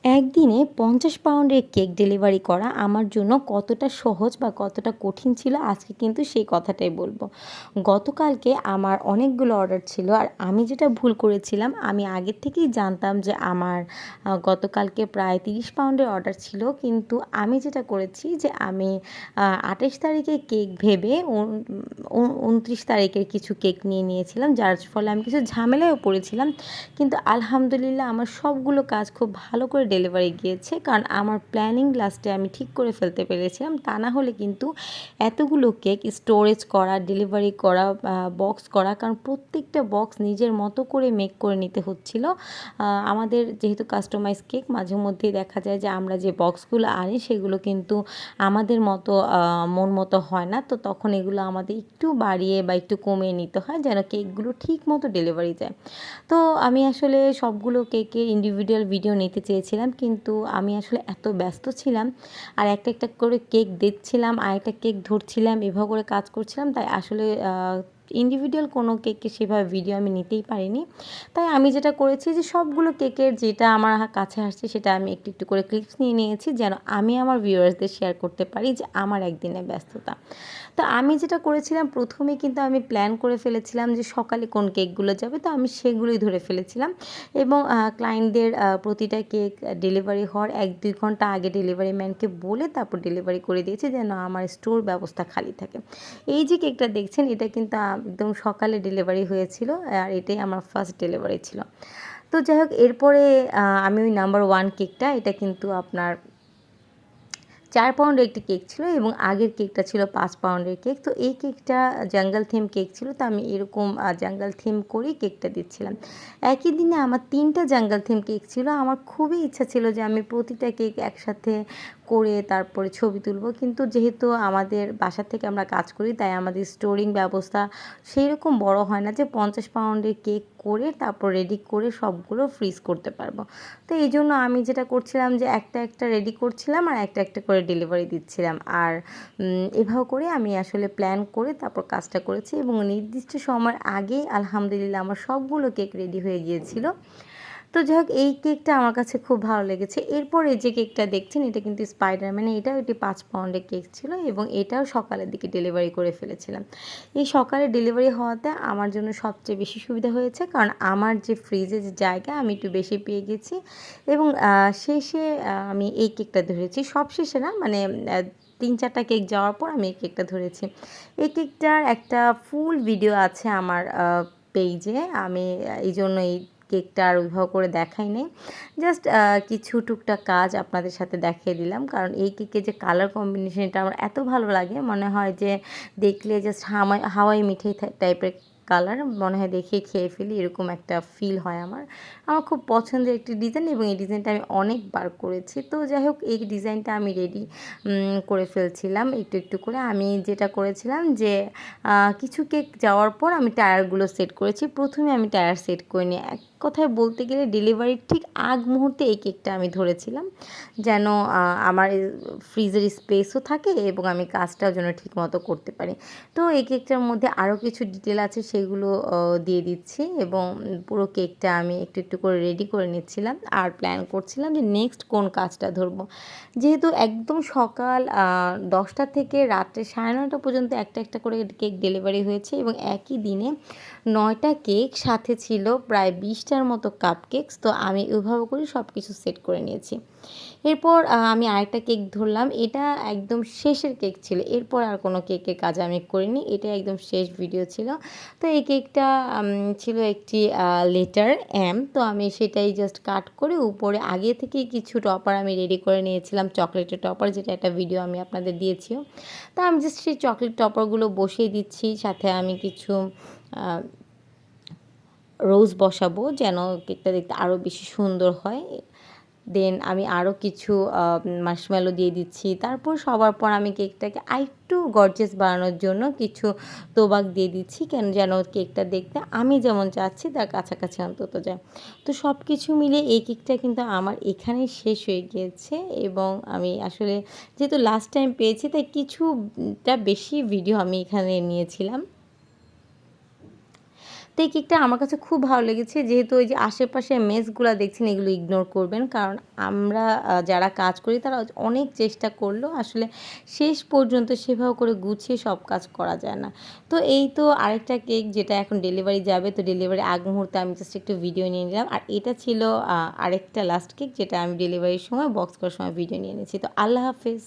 একদিনে 50 পাউন্ডের cake delivery করা আমার জন্য কতটা সহজ বা কতটা কঠিন ছিল আজকে কিন্তু সেই কথাটাই বলবো। গতকালকে আমার অনেকগুলো অর্ডার ছিল আর আমি যেটা ভুল করেছিলাম আমি আগের থেকেই জানতাম যে আমার গতকালকে প্রায় 30 পাউন্ডের অর্ডার ছিল, কিন্তু আমি যেটা করেছি যে আমি 28 তারিখে কেক ভেবে 29 তারিখের কিছু কেক নিয়ে নিয়েছিলাম, যার ফলে আমি কিছু ঝামেলায়ও পড়েছিলাম। কিন্তু আলহামদুলিল্লাহ আমার সবগুলো কাজ খুব ভালো করে ডেলিভারি গিয়েছে, কারণ আমার প্ল্যানিং লাস্টে আমি ঠিক করে ফেলতে পেরেছিলাম। তা না হলে কিন্তু এতগুলো কেক স্টোরেজ করা, ডেলিভারি করা, বক্স করা, কারণ প্রত্যেকটা বক্স নিজের মতো করে মেক করে নিতে হচ্ছিল। আমাদের যেহেতু কাস্টমাইজ কেক, মাঝে মধ্যেই দেখা যায় যে আমরা যে বক্সগুলো আনি সেগুলো কিন্তু আমাদের মতো মন মতো হয় না, তো তখন এগুলো আমাদের একটু বাড়িয়ে বা একটু কমিয়ে নিতে হয় যেন কেকগুলো ঠিক মতো ডেলিভারি যায়। তো আমি আসলে সবগুলো কেকের ইন্ডিভিজুয়াল ভিডিও নিতে চেয়েছিলাম, কিন্তু আমি আসলে এত ব্যস্ত ছিলাম আর একটা একটা করে কেক দিচ্ছিলাম আর একটা কেক ধরছিলাম, এভাবে করে কাজ করছিলাম, তাই আসলে ইন্ডিভিজুয়াল কোনো কেককে সেভাবে ভিডিও আমি নিতেই পারিনি। তাই আমি যেটা করেছি যে সবগুলো কেকের যেটা আমার কাছে আসছে সেটা আমি একটু একটু করে ক্লিপস নিয়ে নিয়েছি, যেন আমি আমার ভিউয়ার্সদের শেয়ার করতে পারি যে আমার একদিনের ব্যস্ততা। তো আমি যেটা করেছিলাম প্রথমে কিন্তু আমি প্ল্যান করে ফেলেছিলাম যে সকালে কোন কেকগুলো যাবে, তো আমি সেগুলোই ধরে ফেলেছিলাম এবং ক্লায়েন্টদের প্রতিটা কেক ডেলিভারি হওয়ার 1-2 ঘন্টা আগে ডেলিভারি ম্যানকে বলে তারপর ডেলিভারি করে দিয়েছি যেন আমার স্টোর ব্যবস্থা খালি থাকে। এই যে কেকটা দেখছেন এটা কিন্তু একদম সকালে ডেলিভারি হয়েছিল আর এটাই আমার ফার্স্ট ডেলিভারি ছিল। তো যাই হোক, এরপরে আমি ওই নাম্বার 1 কেকটা, এটা কিন্তু আপনার 4 পাউন্ডের একটি কেক ছিল এবং আগের কেকটা ছিল 5 পাউন্ডের কেক। তো এই কেকটা জাঙ্গল থিম কেক ছিল, তো আমি এরকম জাঙ্গল থিম করেই কেকটা দিচ্ছিলাম। একই দিনে আমার 3টা জাঙ্গল থিম কেক ছিল। আমার খুবই ইচ্ছা ছিল যে আমি প্রতিটা কেক একসাথে করে তারপরে ছবি তুলব, কিন্তু যেহেতু আমাদের বাসা থেকে আমরা কাজ করি তাই আমাদের স্টোরিং ব্যবস্থা সেই রকম বড় হয় না যে 50 পাউন্ডের কেক করে তারপর রেডি করে সবগুলো ফ্রিজ করতে পারবো। তো এই জন্য আমি যেটা করছিলাম যে একটা একটা রেডি করছিলাম আর একটা একটা করে ডেলিভারি দিচ্ছিলাম, আর এভাবে করে আমি আসলে প্ল্যান করে তারপর কাজটা করেছি এবং নির্দিষ্ট সময়ের আগেই আলহামদুলিল্লাহ আমার সবগুলো কেক রেডি হয়ে গিয়েছিল। তো যাই হোক, এই কেকটা আমার কাছে খুব ভালো লেগেছে। এরপরে যে কেকটা দেখছেন এটা কিন্তু স্পাইডারম্যান, এটাও একটি 5 পাউন্ডের কেক ছিল এবং এটাও সকালের দিকে ডেলিভারি করে ফেলেছিলাম। এই সকালে ডেলিভারি হওয়াতে আমার জন্য সবচেয়ে বেশি সুবিধা হয়েছে, কারণ আমার যে ফ্রিজে যে জায়গা আমি একটু বেশি পেয়ে গেছি এবং শেষে আমি এই কেকটা ধরেছি। সব শেষে না, মানে 3-4টা কেক যাওয়ার পর আমি এই কেকটা ধরেছি। এই কেকটার একটা ফুল ভিডিও আছে আমার পেজে। আমি এই জন্য এই কেকটা আর ওইভাবে করে দেখাই নাই, জাস্ট কিছু টুকটাক কাজ আপনাদের সাথে দেখিয়ে দিলাম, কারণ এই কেকের যে কালার কম্বিনেশন এটা আমার এত ভালো লাগে, মনে হয় যে দেখলে জাস্ট হাওয়াই মিঠাই টাইপের কালার, মনে হয় দেখে খেয়ে ফেলি এরকম একটা ফিল হয় আমার। আমার খুব পছন্দের একটি ডিজাইন এবং এই ডিজাইনটা আমি অনেকবার করেছি। তো যাই হোক, এই ডিজাইনটা আমি রেডি করে ফেলছিলাম একটু একটু করে। আমি যেটা করেছিলাম যে কিছু কেক যাওয়ার পর আমি টায়ারগুলো সেট করেছি। প্রথমে আমি টায়ার সেট করে নিই, এক কথায় বলতে গেলে ডেলিভারির ঠিক আগ মুহূর্তে এই কেকটা আমি ধরেছিলাম যেন আমার ফ্রিজের স্পেসও থাকে এবং আমি কাজটাও যেন ঠিক মতো করতে পারি। তো এই কেকটার মধ্যে আরও কিছু ডিটেল আছে সেগুলো দিয়ে দিচ্ছি এবং পুরো কেকটা আমি একটু একটু করে রেডি করে নিচ্ছিলাম আর প্ল্যান করছিলাম যে নেক্সট কোন কাজটা ধরবো। যেহেতু একদম সকাল 10টা থেকে রাত্রে 9:30 পর্যন্ত একটা একটা করে কেক ডেলিভারি হয়েছে এবং একই দিনে 9টা কেক, সাথে ছিল প্রায় 20টার মতো কাপ কেকস। তো আমি ওইভাবে করে সব কিছু সেট করে নিয়েছি। এরপর আমি আরেকটা কেক ধরলাম, এটা একদম শেষের কেক ছিল, এরপর আর কোনো কেকের কাজ আমি করিনি, এটা একদম শেষ ভিডিও ছিল। তো এই কেকটা ছিল একটি লেটার এম, তো আমি সেটাই জাস্ট কাট করে উপরে আগে থেকেই কিছু টপার আমি রেডি করে নিয়েছিলাম, চকলেটের টপার, যেটা একটা ভিডিও আমি আপনাদের দিয়েছিও। তো আমি জাস্ট সেই চকলেট টপারগুলো বসিয়ে দিচ্ছি, সাথে আমি কিছু রোজ বসাবো যেন কেকটা দেখতে আরও বেশি সুন্দর হয়। দেন আমি আরও কিছু মার্শমেলো দিয়ে দিচ্ছি। তারপর সবার পর আমি কেকটাকে আরেকটু গর্জিয়াস বানানোর জন্য কিছু তোবাক দিয়ে দিচ্ছি, কেন যেন কেকটা দেখতে আমি যেমন চাচ্ছি তার কাছাকাছি অন্তত যায়। তো সব কিছু মিলিয়ে এই কেকটা কিন্তু আমার এখানেই শেষ হয়ে গিয়েছে এবং আমি আসলে যেহেতু লাস্ট টাইম পেয়েছি তাই কিছুটা বেশি ভিডিও আমি এখানে নিয়েছিলাম। তো তো এই কেকটা আমার কাছে খুব ভালো লেগেছে। যেহেতু ওই যে আশেপাশে মেসগুলা দেখছেন এগুলো ইগনোর করবেন। কারণ আমরা যারা কাজ করি তারা অনেক চেষ্টা করলেও আসলে শেষ পর্যন্ত সেভাবে করে গুছিয়ে সব কাজ করা যায় না। তো এই তো আরেকটা কেক যেটা এখন ডেলিভারি যাবে। তো ডেলিভারি আগ মুহূর্তে আমি জাস্ট একটু ভিডিও নিয়ে নিলাম। আর এটা ছিল আরেকটা লাস্ট কেক যেটা আমি ডেলিভারির সময় বক্স করার সময় ভিডিও নিয়ে নিয়েছি। তো আল্লাহ হাফেজ।